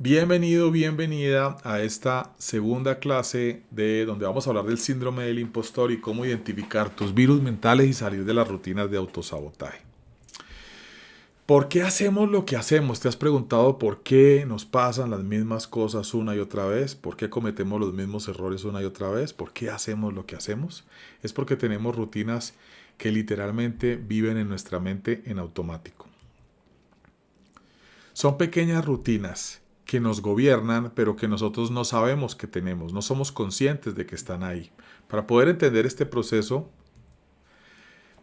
Bienvenido, bienvenida a esta segunda clase de donde vamos a hablar del síndrome del impostor y cómo identificar tus virus mentales y salir de las rutinas de autosabotaje. ¿Por qué hacemos lo que hacemos? ¿Te has preguntado por qué nos pasan las mismas cosas una y otra vez? ¿Por qué cometemos los mismos errores una y otra vez? ¿Por qué hacemos lo que hacemos? Es porque tenemos rutinas que literalmente viven en nuestra mente en automático. Son pequeñas rutinas que nos gobiernan, pero que nosotros no sabemos que tenemos, no somos conscientes de que están ahí. Para poder entender este proceso,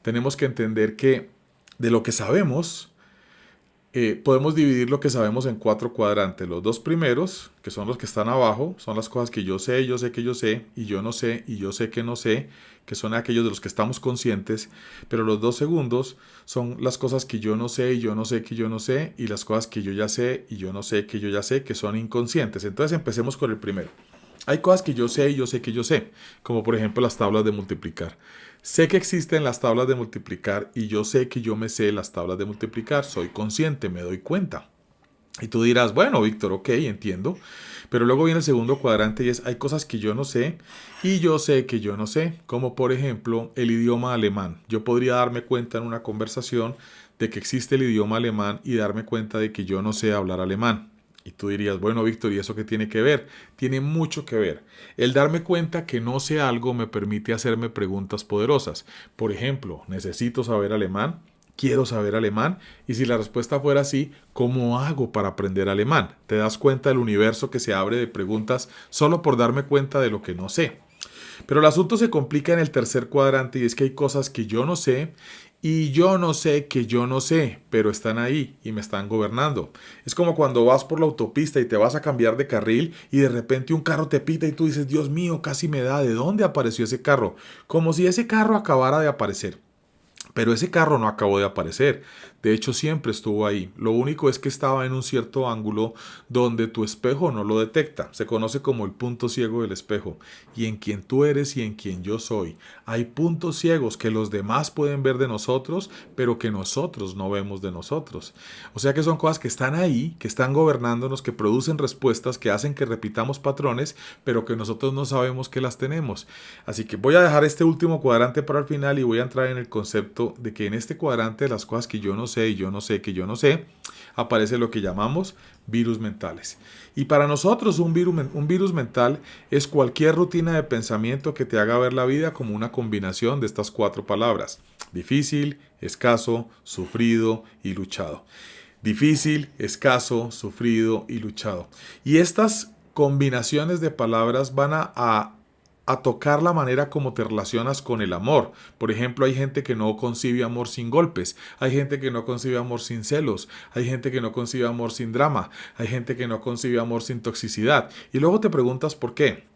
tenemos que entender que de lo que sabemos, podemos dividir lo que sabemos en cuatro cuadrantes. Los dos primeros, que son los que están abajo, son las cosas que yo sé que yo sé, y yo no sé, y yo sé, que son aquellos de los que estamos conscientes. Pero los dos segundos son las cosas que yo no sé, y yo no sé que yo no sé, y las cosas que yo ya sé, y yo no sé que yo ya sé, que son inconscientes. Entonces empecemos con el primero. Hay cosas que yo sé y yo sé que yo sé, como por ejemplo las tablas de multiplicar. Sé que existen las tablas de multiplicar y yo sé que yo me sé las tablas de multiplicar. Soy consciente, me doy cuenta. Y tú dirás, bueno, Víctor, ok, entiendo. Pero luego viene el segundo cuadrante y es, hay cosas que yo no sé y yo sé que yo no sé. Como por ejemplo el idioma alemán. Yo podría darme cuenta en una conversación de que existe el idioma alemán y darme cuenta de que yo no sé hablar alemán. Y tú dirías, bueno, Víctor, ¿y eso qué tiene que ver? Tiene mucho que ver. El darme cuenta que no sé algo me permite hacerme preguntas poderosas. Por ejemplo, ¿necesito saber alemán? ¿Quiero saber alemán? Y si la respuesta fuera sí, ¿cómo hago para aprender alemán? Te das cuenta del universo que se abre de preguntas solo por darme cuenta de lo que no sé. Pero el asunto se complica en el tercer cuadrante y es que hay cosas que yo no sé y yo no sé que yo no sé, pero están ahí y me están gobernando. Es como cuando vas por la autopista y te vas a cambiar de carril y de repente un carro te pita y tú dices, Dios mío, casi me da, ¿de dónde apareció ese carro? Como si ese carro acabara de aparecer. Pero ese carro no acabó de aparecer. De hecho, siempre estuvo ahí. Lo único es que estaba en un cierto ángulo donde tu espejo no lo detecta. Se conoce como el punto ciego del espejo. Y en quien tú eres y en quien yo soy. Hay puntos ciegos que los demás pueden ver de nosotros, pero que nosotros no vemos de nosotros. O sea que son cosas que están ahí, que están gobernándonos, que producen respuestas, que hacen que repitamos patrones, pero que nosotros no sabemos que las tenemos. Así que voy a dejar este último cuadrante para el final y voy a entrar en el concepto de que en este cuadrante de las cosas que yo no sé y yo no sé que yo no sé, aparece lo que llamamos virus mentales. Y para nosotros un virus mental es cualquier rutina de pensamiento que te haga ver la vida como una combinación de estas cuatro palabras. Difícil, escaso, sufrido y luchado. Difícil, escaso, sufrido y luchado. Y estas combinaciones de palabras van a tocar la manera como te relacionas con el amor. Por ejemplo, hay gente que no concibe amor sin golpes, hay gente que no concibe amor sin celos, hay gente que no concibe amor sin drama, hay gente que no concibe amor sin toxicidad. Y luego te preguntas por qué.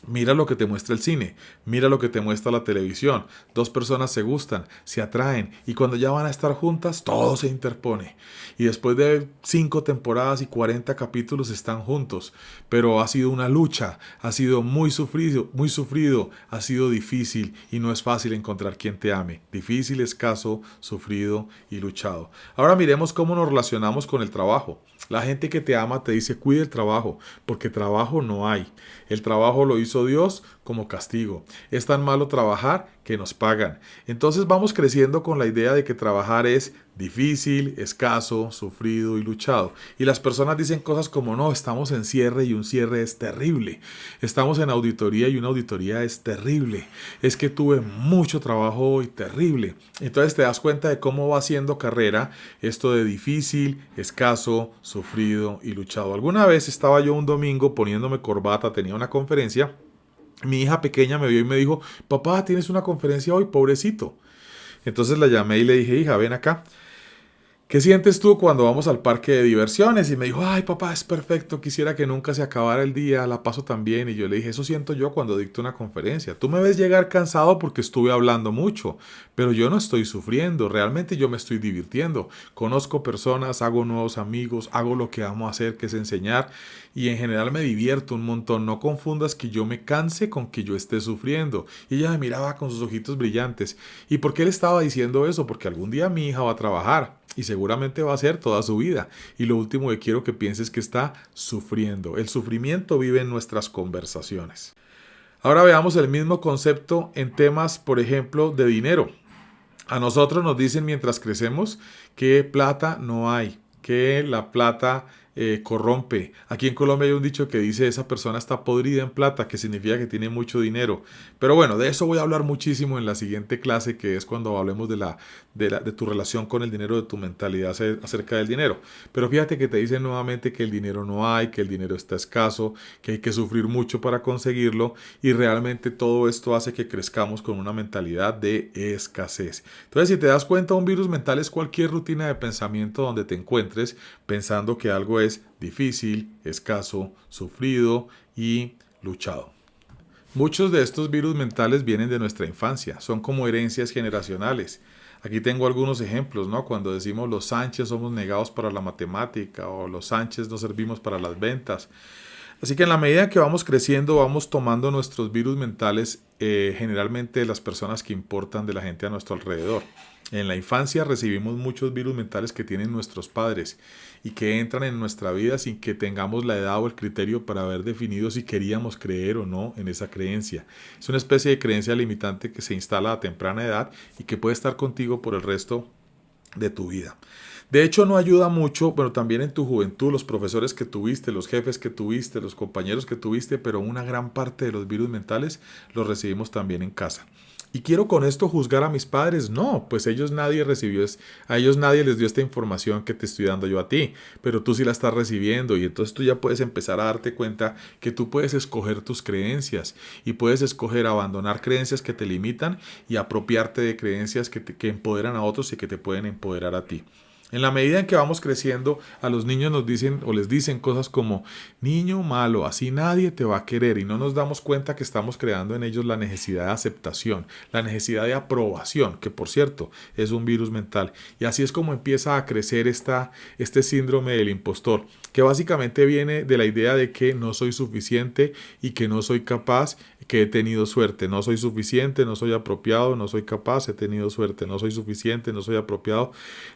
Mira lo que te muestra el cine, mira lo que te muestra la televisión. Dos personas se gustan, se atraen y cuando ya van a estar juntas, todo se interpone. Y después de 5 temporadas y 40 capítulos están juntos. Pero ha sido una lucha, ha sido muy sufrido, ha sido difícil y no es fácil encontrar quien te ame. Difícil, escaso, sufrido y luchado. Ahora miremos cómo nos relacionamos con el trabajo. La gente que te ama te dice cuide el trabajo, porque trabajo no hay. El trabajo lo hizo Dios como castigo. Es tan malo trabajar que nos pagan. Entonces vamos creciendo con la idea de que trabajar es difícil, escaso, sufrido y luchado. Y las personas dicen cosas como no, estamos en cierre y un cierre es terrible. Estamos en auditoría y una auditoría es terrible. Es que tuve mucho trabajo hoy, terrible. Entonces te das cuenta de cómo va haciendo carrera esto de difícil, escaso, sufrido y luchado. Alguna vez estaba yo un domingo poniéndome corbata, tenía una conferencia. Mi hija pequeña me vio y me dijo, papá, tienes una conferencia hoy, pobrecito. Entonces la llamé y le dije, hija, ven acá. ¿Qué sientes tú cuando vamos al parque de diversiones? Y me dijo, ay papá, es perfecto, quisiera que nunca se acabara el día, la paso tan bien. Y yo le dije, eso siento yo cuando dicto una conferencia. Tú me ves llegar cansado porque estuve hablando mucho, pero yo no estoy sufriendo, realmente yo me estoy divirtiendo. Conozco personas, hago nuevos amigos, hago lo que amo hacer, que es enseñar, y en general me divierto un montón. No confundas que yo me canse con que yo esté sufriendo. Y ella me miraba con sus ojitos brillantes. ¿Y por qué le estaba diciendo eso? Porque algún día mi hija va a trabajar. Y seguramente va a ser toda su vida. Y lo último que quiero que pienses es que está sufriendo. El sufrimiento vive en nuestras conversaciones. Ahora veamos el mismo concepto en temas, por ejemplo, de dinero. A nosotros nos dicen mientras crecemos que plata no hay, que la plata corrompe. Aquí en Colombia hay un dicho que dice esa persona está podrida en plata, que significa que tiene mucho dinero. Pero bueno, de eso voy a hablar muchísimo en la siguiente clase, que es cuando hablemos de tu relación con el dinero, de tu mentalidad acerca del dinero. Pero fíjate que te dicen nuevamente que el dinero no hay, que el dinero está escaso, que hay que sufrir mucho para conseguirlo y realmente todo esto hace que crezcamos con una mentalidad de escasez. Entonces, si te das cuenta, un virus mental es cualquier rutina de pensamiento donde te encuentres pensando que algo es difícil, escaso, sufrido y luchado. Muchos de estos virus mentales vienen de nuestra infancia, son como herencias generacionales. Aquí tengo algunos ejemplos, ¿no? Cuando decimos los Sánchez somos negados para la matemática o los Sánchez no servimos para las ventas. Así que en la medida que vamos creciendo, vamos tomando nuestros virus mentales, generalmente de las personas que importan de la gente a nuestro alrededor. En la infancia recibimos muchos virus mentales que tienen nuestros padres y que entran en nuestra vida sin que tengamos la edad o el criterio para haber definido si queríamos creer o no en esa creencia. Es una especie de creencia limitante que se instala a temprana edad y que puede estar contigo por el resto de tu vida. De hecho, no ayuda mucho, pero también en tu juventud, los profesores que tuviste, los jefes que tuviste, los compañeros que tuviste, pero una gran parte de los virus mentales los recibimos también en casa. ¿Y quiero con esto juzgar a mis padres? No, pues a ellos nadie les dio esta información que te estoy dando yo a ti, pero tú sí la estás recibiendo y entonces tú ya puedes empezar a darte cuenta que tú puedes escoger tus creencias y puedes escoger abandonar creencias que te limitan y apropiarte de creencias que empoderan a otros y que te pueden empoderar a ti. En la medida en que vamos creciendo, a los niños nos dicen o les dicen cosas como niño malo, así nadie te va a querer y no nos damos cuenta que estamos creando en ellos la necesidad de aceptación, la necesidad de aprobación, que por cierto es un virus mental. Y así es como empieza a crecer este síndrome del impostor, que básicamente viene de la idea de que no soy suficiente y que no soy capaz, que he tenido suerte. No soy suficiente, no soy apropiado, no soy capaz, he tenido suerte. No soy suficiente, no soy apropiado,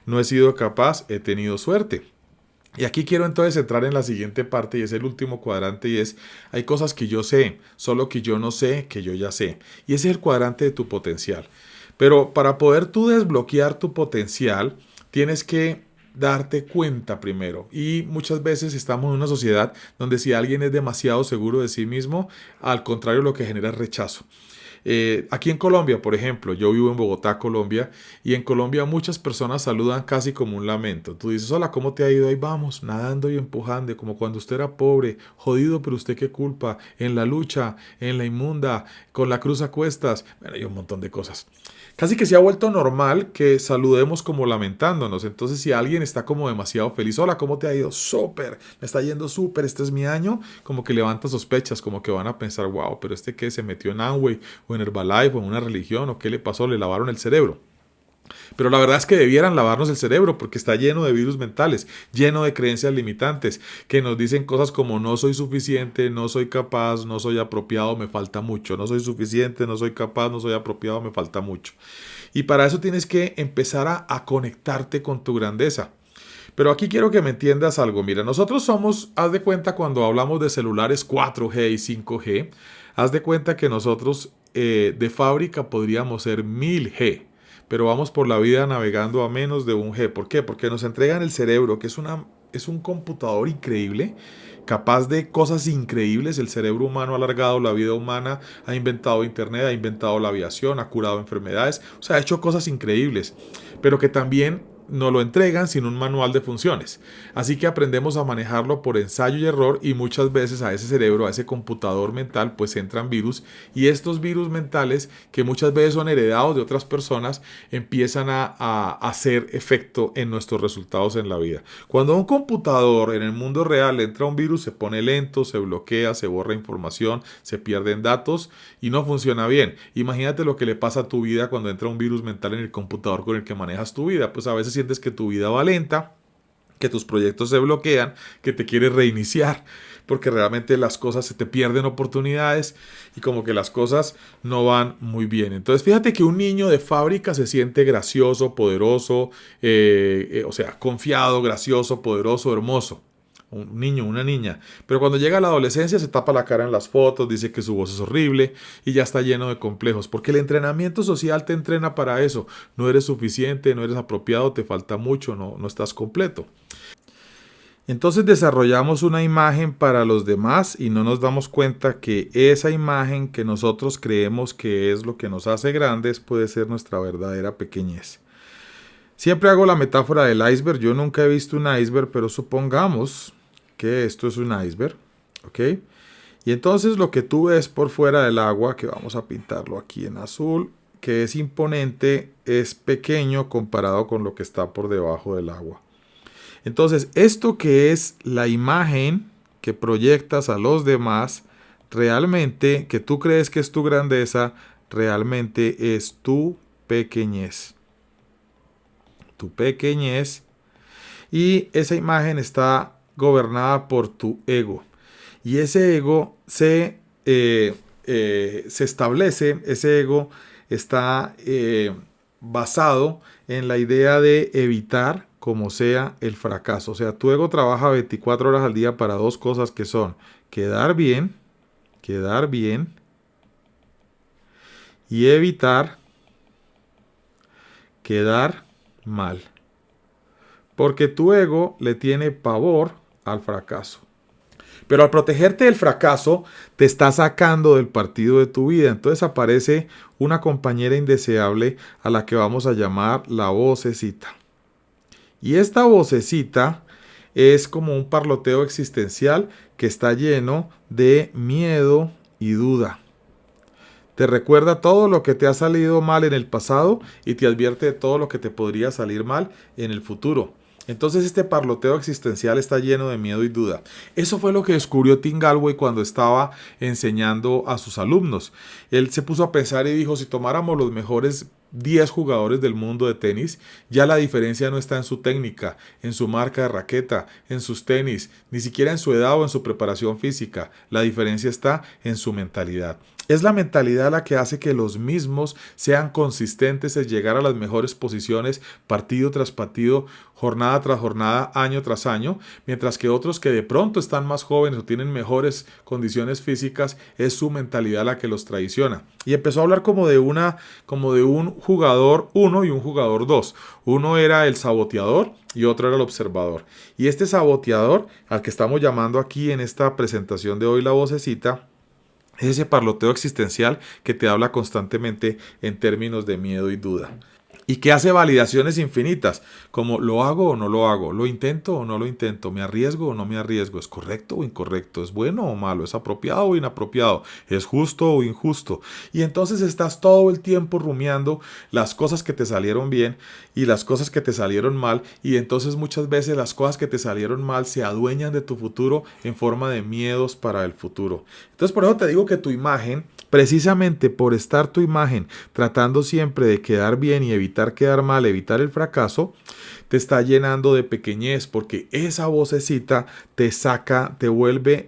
no he sido capaz, he tenido suerte. Y aquí quiero entonces entrar en la siguiente parte y es el último cuadrante y es, hay cosas que yo sé, solo que yo no sé, que yo ya sé. Y ese es el cuadrante de tu potencial. Pero para poder tú desbloquear tu potencial, tienes que darte cuenta primero. Y muchas veces estamos en una sociedad donde si alguien es demasiado seguro de sí mismo, al contrario lo que genera es rechazo. Aquí en Colombia, por ejemplo, yo vivo en Bogotá, Colombia, y en Colombia muchas personas saludan casi como un lamento. Tú dices, hola, ¿cómo te ha ido? Ahí vamos, nadando y empujando, como cuando usted era pobre, jodido, pero usted qué culpa, en la lucha, en la inmunda, con la cruz a cuestas. Bueno, hay un montón de cosas. Casi que se ha vuelto normal que saludemos como lamentándonos. Entonces, si alguien está como demasiado feliz, hola, ¿cómo te ha ido? Súper, me está yendo súper, este es mi año, como que levanta sospechas, como que van a pensar, wow, pero este que se metió en Amway o en Herbalife o en una religión o qué le pasó, le lavaron el cerebro. Pero la verdad es que debieran lavarnos el cerebro porque está lleno de virus mentales, lleno de creencias limitantes que nos dicen cosas como no soy suficiente, no soy capaz, no soy apropiado, me falta mucho. No soy suficiente, no soy capaz, no soy apropiado, me falta mucho. Y para eso tienes que empezar a conectarte con tu grandeza. Pero aquí quiero que me entiendas algo. Mira, nosotros somos, haz de cuenta cuando hablamos de celulares 4G y 5G, haz de cuenta que nosotros de fábrica podríamos ser 1000G. Pero vamos por la vida navegando a menos de 1G. ¿Por qué? Porque nos entregan el cerebro, que es un computador increíble, capaz de cosas increíbles. El cerebro humano ha alargado la vida humana, ha inventado internet, ha inventado la aviación, ha curado enfermedades, o sea, ha hecho cosas increíbles, pero que también nos lo entregan sin un manual de funciones. Así que aprendemos a manejarlo por ensayo y error y muchas veces a ese cerebro, a ese computador mental, pues entran virus y estos virus mentales que muchas veces son heredados de otras personas empiezan a hacer efecto en nuestros resultados en la vida. Cuando a un computador en el mundo real entra un virus, se pone lento, se bloquea, se borra información, se pierden datos y no funciona bien. Imagínate lo que le pasa a tu vida cuando entra un virus mental en el computador con el que manejas tu vida. Pues a veces sientes que tu vida va lenta, que tus proyectos se bloquean, que te quieres reiniciar. porque realmente las cosas se te pierden oportunidades y como que las cosas no van muy bien. Entonces fíjate que un niño de fábrica se siente gracioso, poderoso, o sea, confiado, gracioso, poderoso, hermoso. Un niño, una niña. Pero cuando llega a la adolescencia se tapa la cara en las fotos, dice que su voz es horrible y ya está lleno de complejos. Porque el entrenamiento social te entrena para eso. No eres suficiente, no eres apropiado, te falta mucho, no estás completo. Entonces desarrollamos una imagen para los demás y no nos damos cuenta que esa imagen que nosotros creemos que es lo que nos hace grandes puede ser nuestra verdadera pequeñez. Siempre hago la metáfora del iceberg. Yo nunca he visto un iceberg, pero supongamos que esto es un iceberg, ¿ok? Y entonces lo que tú ves por fuera del agua, que vamos a pintarlo aquí en azul, que es imponente, es pequeño comparado con lo que está por debajo del agua. Entonces, esto que es la imagen que proyectas a los demás, realmente, que tú crees que es tu grandeza, realmente es tu pequeñez. Tu pequeñez. Y esa imagen está gobernada por tu ego. Y ese ego se establece, ese ego está basado en la idea de evitar como sea el fracaso. O sea, tu ego trabaja 24 horas al día para dos cosas que son quedar bien y evitar quedar mal. Porque tu ego le tiene pavor al fracaso. Pero al protegerte del fracaso, te está sacando del partido de tu vida. Entonces aparece una compañera indeseable a la que vamos a llamar la vocecita. Y esta vocecita es como un parloteo existencial que está lleno de miedo y duda. Te recuerda todo lo que te ha salido mal en el pasado y te advierte de todo lo que te podría salir mal en el futuro. Entonces este parloteo existencial está lleno de miedo y duda. Eso fue lo que descubrió Tim Gallwey cuando estaba enseñando a sus alumnos. Él se puso a pensar y dijo, si tomáramos los mejores 10 jugadores del mundo de tenis, ya la diferencia no está en su técnica, en su marca de raqueta, en sus tenis, ni siquiera en su edad o en su preparación física. La diferencia está en su mentalidad. Es la mentalidad la que hace que los mismos sean consistentes en llegar a las mejores posiciones partido tras partido, jornada tras jornada, año tras año, mientras que otros que de pronto están más jóvenes o tienen mejores condiciones físicas, es su mentalidad la que los traiciona. Y empezó a hablar como de un jugador 1 y un jugador 2. Uno era el saboteador y otro era el observador. Y este saboteador, al que estamos llamando aquí en esta presentación de hoy la vocecita, es ese parloteo existencial que te habla constantemente en términos de miedo y duda. Y que hace validaciones infinitas, como lo hago o no lo hago, lo intento o no lo intento, me arriesgo o no me arriesgo, es correcto o incorrecto, es bueno o malo, es apropiado o inapropiado, es justo o injusto. Y entonces estás todo el tiempo rumiando las cosas que te salieron bien y las cosas que te salieron mal, y entonces muchas veces las cosas que te salieron mal se adueñan de tu futuro en forma de miedos para el futuro. Entonces por eso te digo que tu imagen, precisamente por estar tu imagen tratando siempre de quedar bien y evitar quedar mal, evitar el fracaso, te está llenando de pequeñez, porque esa vocecita te saca,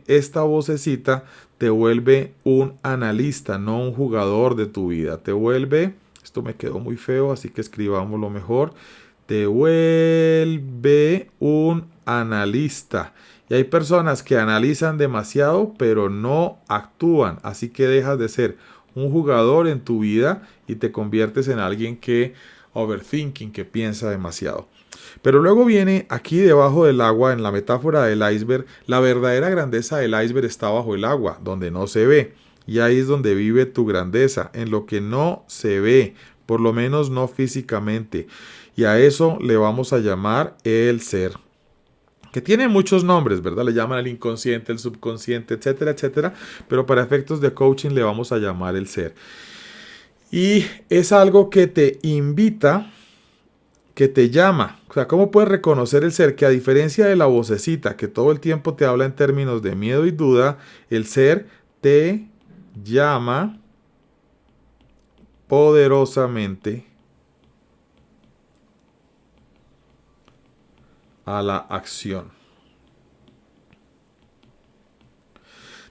esta vocecita te vuelve un analista, no un jugador de tu vida. Te vuelve, esto me quedó muy feo, así que escribámoslo mejor, te vuelve un analista. Y hay personas que analizan demasiado, pero no actúan. Así que dejas de ser un jugador en tu vida y te conviertes en alguien que overthinking, que piensa demasiado. Pero luego viene aquí debajo del agua, en la metáfora del iceberg, la verdadera grandeza del iceberg está bajo el agua, donde no se ve. Y ahí es donde vive tu grandeza, en lo que no se ve, por lo menos no físicamente. Y a eso le vamos a llamar el ser, que tiene muchos nombres, ¿verdad? Le llaman el inconsciente, el subconsciente, etcétera, etcétera, pero para efectos de coaching le vamos a llamar el ser. Y es algo que te invita, que te llama. O sea, ¿cómo puedes reconocer el ser? Que a diferencia de la vocecita que todo el tiempo te habla en términos de miedo y duda, el ser te llama poderosamente a la acción.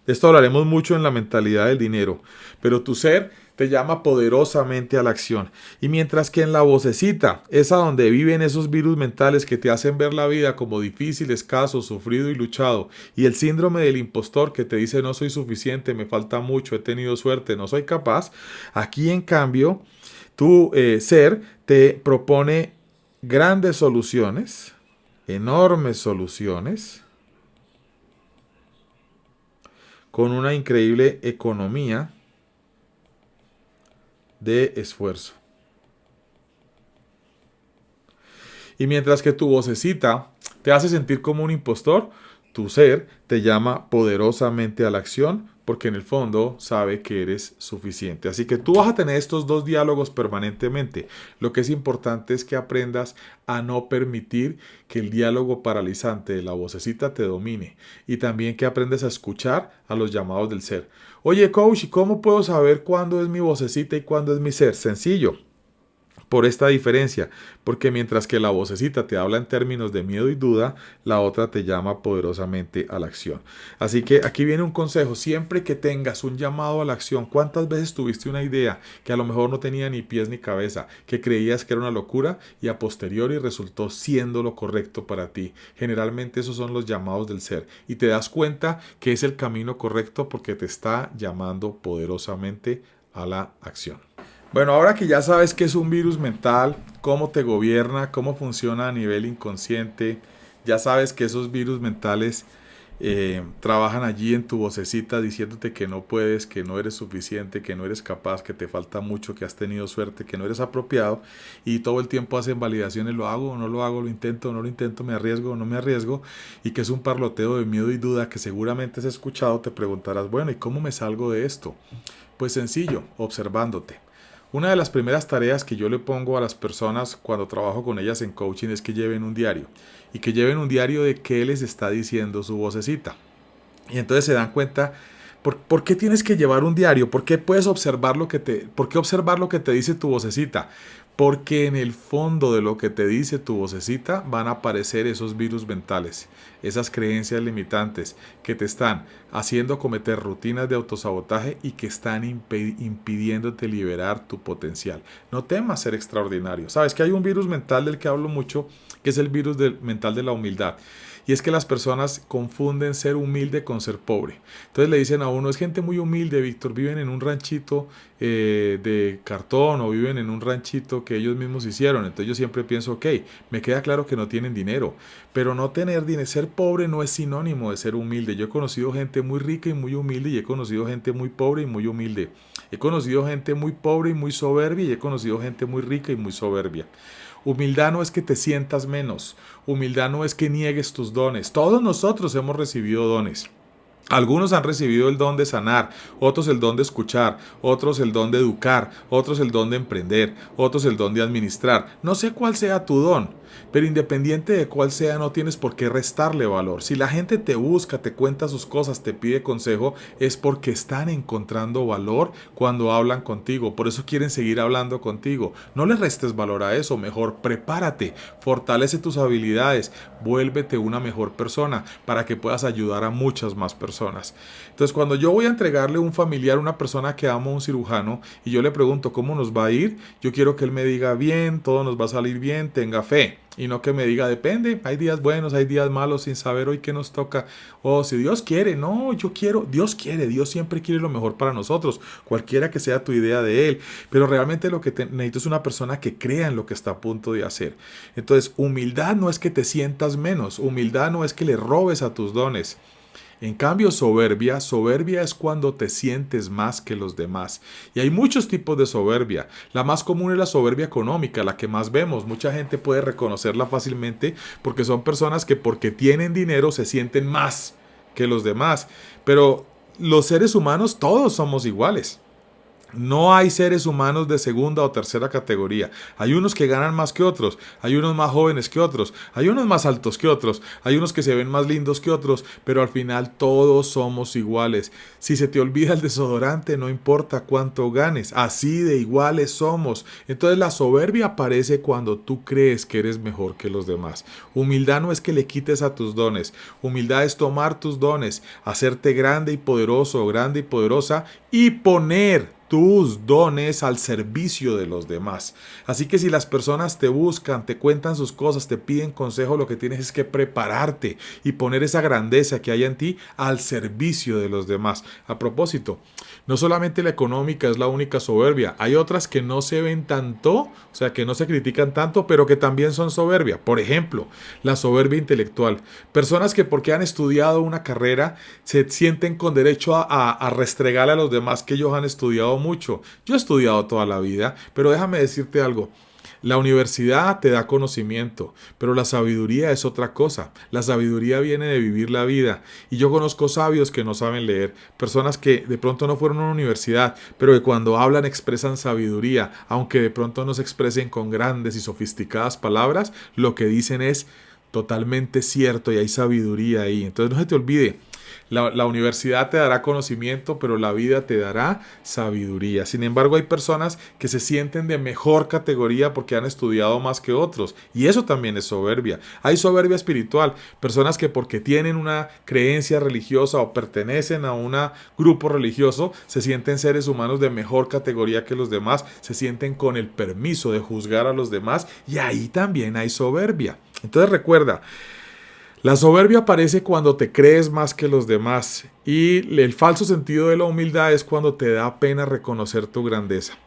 De esto hablaremos mucho en la mentalidad del dinero, pero tu ser te llama poderosamente a la acción. Y mientras que en la vocecita es a donde viven esos virus mentales que te hacen ver la vida como difícil, escaso, sufrido y luchado, y el síndrome del impostor que te dice no soy suficiente, me falta mucho, he tenido suerte, no soy capaz, aquí en cambio tu ser te propone grandes soluciones, enormes soluciones, con una increíble economía de esfuerzo. Y mientras que tu vocecita te hace sentir como un impostor, tu ser te llama poderosamente a la acción porque en el fondo sabe que eres suficiente. Así que tú vas a tener estos dos diálogos permanentemente. Lo que es importante es que aprendas a no permitir que el diálogo paralizante de la vocecita te domine y también que aprendas a escuchar a los llamados del ser. Oye, coach, ¿y cómo puedo saber cuándo es mi vocecita y cuándo es mi ser? Sencillo. Por esta diferencia, porque mientras que la vocecita te habla en términos de miedo y duda, la otra te llama poderosamente a la acción. Así que aquí viene un consejo, siempre que tengas un llamado a la acción, ¿cuántas veces tuviste una idea que a lo mejor no tenía ni pies ni cabeza, que creías que era una locura y a posteriori resultó siendo lo correcto para ti? Generalmente esos son los llamados del ser y te das cuenta que es el camino correcto porque te está llamando poderosamente a la acción. Bueno, ahora que ya sabes qué es un virus mental, cómo te gobierna, cómo funciona a nivel inconsciente, ya sabes que esos virus mentales trabajan allí en tu vocecita diciéndote que no puedes, que no eres suficiente, que no eres capaz, que te falta mucho, que has tenido suerte, que no eres apropiado y todo el tiempo hacen validaciones, lo hago o no lo hago, lo intento o no lo intento, me arriesgo o no me arriesgo y que es un parloteo de miedo y duda que seguramente has escuchado, te preguntarás, bueno, ¿y cómo me salgo de esto? Pues sencillo, observándote. Una de las primeras tareas que yo le pongo a las personas cuando trabajo con ellas en coaching es que lleven un diario y que lleven un diario de qué les está diciendo su vocecita. Y entonces se dan cuenta, ¿por qué tienes que llevar un diario? ¿Por qué puedes observar por qué observar lo que te dice tu vocecita? Porque en el fondo de lo que te dice tu vocecita van a aparecer esos virus mentales, esas creencias limitantes que te están haciendo cometer rutinas de autosabotaje y que están impidiéndote liberar tu potencial. No temas ser extraordinario. Sabes que hay un virus mental del que hablo mucho, que es el virus mental de la humildad. Y es que las personas confunden ser humilde con ser pobre. Entonces le dicen a uno, es gente muy humilde, Víctor, viven en un ranchito de cartón o viven en un ranchito que ellos mismos hicieron. Entonces yo siempre pienso, ok, me queda claro que no tienen dinero, pero no tener dinero, ser pobre no es sinónimo de ser humilde. Yo he conocido gente muy rica y muy humilde y he conocido gente muy pobre y muy humilde. He conocido gente muy pobre y muy soberbia y he conocido gente muy rica y muy soberbia. Humildad no es que te sientas menos, humildad no es que niegues tus dones. Todos nosotros hemos recibido dones. Algunos han recibido el don de sanar, otros el don de escuchar, otros el don de educar, otros el don de emprender, otros el don de administrar. No sé cuál sea tu don, pero independiente de cuál sea, no tienes por qué restarle valor. Si la gente te busca, te cuenta sus cosas, te pide consejo, es porque están encontrando valor cuando hablan contigo. Por eso quieren seguir hablando contigo. No le restes valor a eso, mejor prepárate, fortalece tus habilidades, vuélvete una mejor persona para que puedas ayudar a muchas más personas. Entonces, cuando yo voy a entregarle un familiar, una persona que amo, un cirujano, y yo le pregunto cómo nos va a ir, yo quiero que él me diga bien, todo nos va a salir bien, tenga fe. Y no que me diga, depende, hay días buenos, hay días malos, sin saber hoy qué nos toca. O si Dios quiere, no, yo quiero, Dios quiere, Dios siempre quiere lo mejor para nosotros, cualquiera que sea tu idea de Él. Pero realmente lo que necesito es una persona que crea en lo que está a punto de hacer. Entonces, humildad no es que te sientas menos, humildad no es que le robes a tus dones. En cambio, soberbia es cuando te sientes más que los demás. Y hay muchos tipos de soberbia. La más común es la soberbia económica, la que más vemos. Mucha gente puede reconocerla fácilmente porque son personas que porque tienen dinero se sienten más que los demás. Pero los seres humanos todos somos iguales. No hay seres humanos de segunda o tercera categoría. Hay unos que ganan más que otros, hay unos más jóvenes que otros, hay unos más altos que otros, hay unos que se ven más lindos que otros, pero al final todos somos iguales. Si se te olvida el desodorante, no importa cuánto ganes, así de iguales somos. Entonces la soberbia aparece cuando tú crees que eres mejor que los demás. Humildad no es que le quites a tus dones, humildad es tomar tus dones, hacerte grande y poderoso o grande y poderosa y poner tus dones al servicio de los demás. Así que si las personas te buscan, te cuentan sus cosas, te piden consejo, lo que tienes es que prepararte y poner esa grandeza que hay en ti al servicio de los demás. A propósito, no solamente la económica es la única soberbia, hay otras que no se ven tanto, o sea, que no se critican tanto, pero que también son soberbia. Por ejemplo, la soberbia intelectual. Personas que porque han estudiado una carrera se sienten con derecho a restregarle a los demás que ellos han estudiado mucho. Yo he estudiado toda la vida, pero déjame decirte algo. La universidad te da conocimiento, pero la sabiduría es otra cosa. La sabiduría viene de vivir la vida. Y yo conozco sabios que no saben leer, personas que de pronto no fueron a una universidad, pero que cuando hablan expresan sabiduría, aunque de pronto no se expresen con grandes y sofisticadas palabras, lo que dicen es totalmente cierto y hay sabiduría ahí. Entonces no se te olvide. La universidad te dará conocimiento, pero la vida te dará sabiduría. Sin embargo, hay personas que se sienten de mejor categoría porque han estudiado más que otros. Y eso también es soberbia. Hay soberbia espiritual. Personas que porque tienen una creencia religiosa o pertenecen a un grupo religioso, se sienten seres humanos de mejor categoría que los demás. Se sienten con el permiso de juzgar a los demás. Y ahí también hay soberbia. Entonces recuerda, la soberbia aparece cuando te crees más que los demás y el falso sentido de la humildad es cuando te da pena reconocer tu grandeza.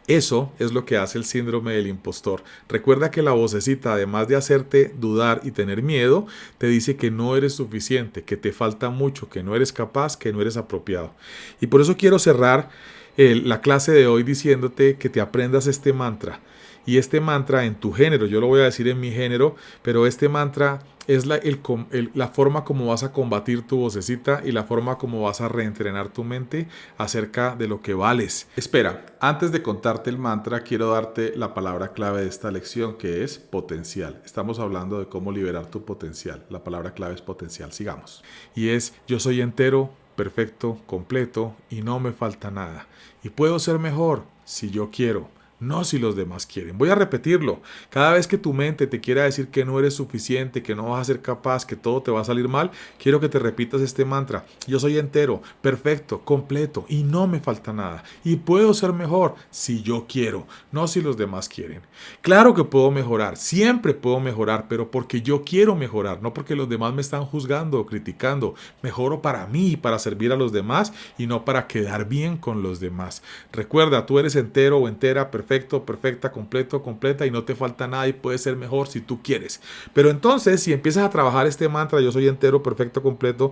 Eso es lo que hace el síndrome del impostor. Recuerda que la vocecita, además de hacerte dudar y tener miedo, te dice que no eres suficiente, que te falta mucho, que no eres capaz, que no eres apropiado. Y por eso quiero cerrar la clase de hoy diciéndote que te aprendas este mantra. Y este mantra en tu género, yo lo voy a decir en mi género, pero este mantra es la forma como vas a combatir tu vocecita y la forma como vas a reentrenar tu mente acerca de lo que vales. Espera, antes de contarte el mantra, quiero darte la palabra clave de esta lección que es potencial. Estamos hablando de cómo liberar tu potencial. La palabra clave es potencial. Sigamos. Y es yo soy entero, perfecto, completo y no me falta nada. Y puedo ser mejor si yo quiero. No si los demás quieren. Voy a repetirlo. Cada vez que tu mente te quiera decir que no eres suficiente, que no vas a ser capaz, que todo te va a salir mal, quiero que te repitas este mantra. Yo soy entero, perfecto, completo y no me falta nada. Y puedo ser mejor si yo quiero, no si los demás quieren. Claro que puedo mejorar, siempre puedo mejorar, pero porque yo quiero mejorar, no porque los demás me están juzgando o criticando. Mejoro para mí, para servir a los demás y no para quedar bien con los demás. Recuerda, tú eres entero o entera, perfecto, perfecta, completo, completa y no te falta nada y puedes ser mejor si tú quieres. Pero entonces, si empiezas a trabajar este mantra, yo soy entero, perfecto, completo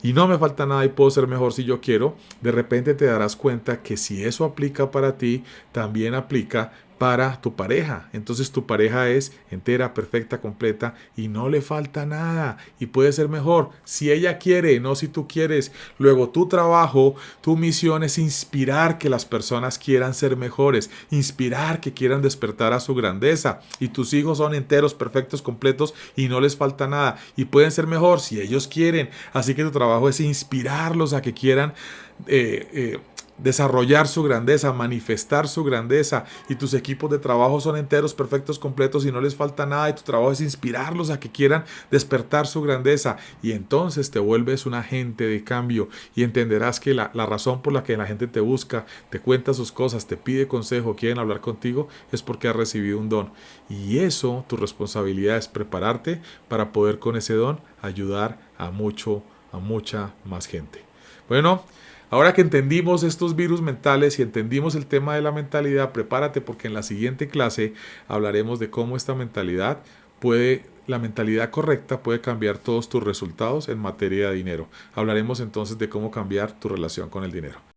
y no me falta nada y puedo ser mejor si yo quiero, de repente te darás cuenta que si eso aplica para ti, también aplica para tu pareja. Entonces tu pareja es entera, perfecta, completa y no le falta nada y puede ser mejor si ella quiere, no si tú quieres. Luego tu trabajo, tu misión es inspirar que las personas quieran ser mejores, inspirar que quieran despertar a su grandeza y tus hijos son enteros, perfectos, completos y no les falta nada y pueden ser mejor si ellos quieren. Así que tu trabajo es inspirarlos a que quieran desarrollar su grandeza, manifestar su grandeza y tus equipos de trabajo son enteros, perfectos, completos y no les falta nada y tu trabajo es inspirarlos a que quieran despertar su grandeza y entonces te vuelves un agente de cambio y entenderás que la razón por la que la gente te busca, te cuenta sus cosas, te pide consejo, quieren hablar contigo es porque has recibido un don y eso, tu responsabilidad es prepararte para poder con ese don ayudar a mucha más gente. Bueno, ahora que entendimos estos virus mentales y entendimos el tema de la mentalidad, prepárate porque en la siguiente clase hablaremos de cómo esta mentalidad la mentalidad correcta puede cambiar todos tus resultados en materia de dinero. Hablaremos entonces de cómo cambiar tu relación con el dinero.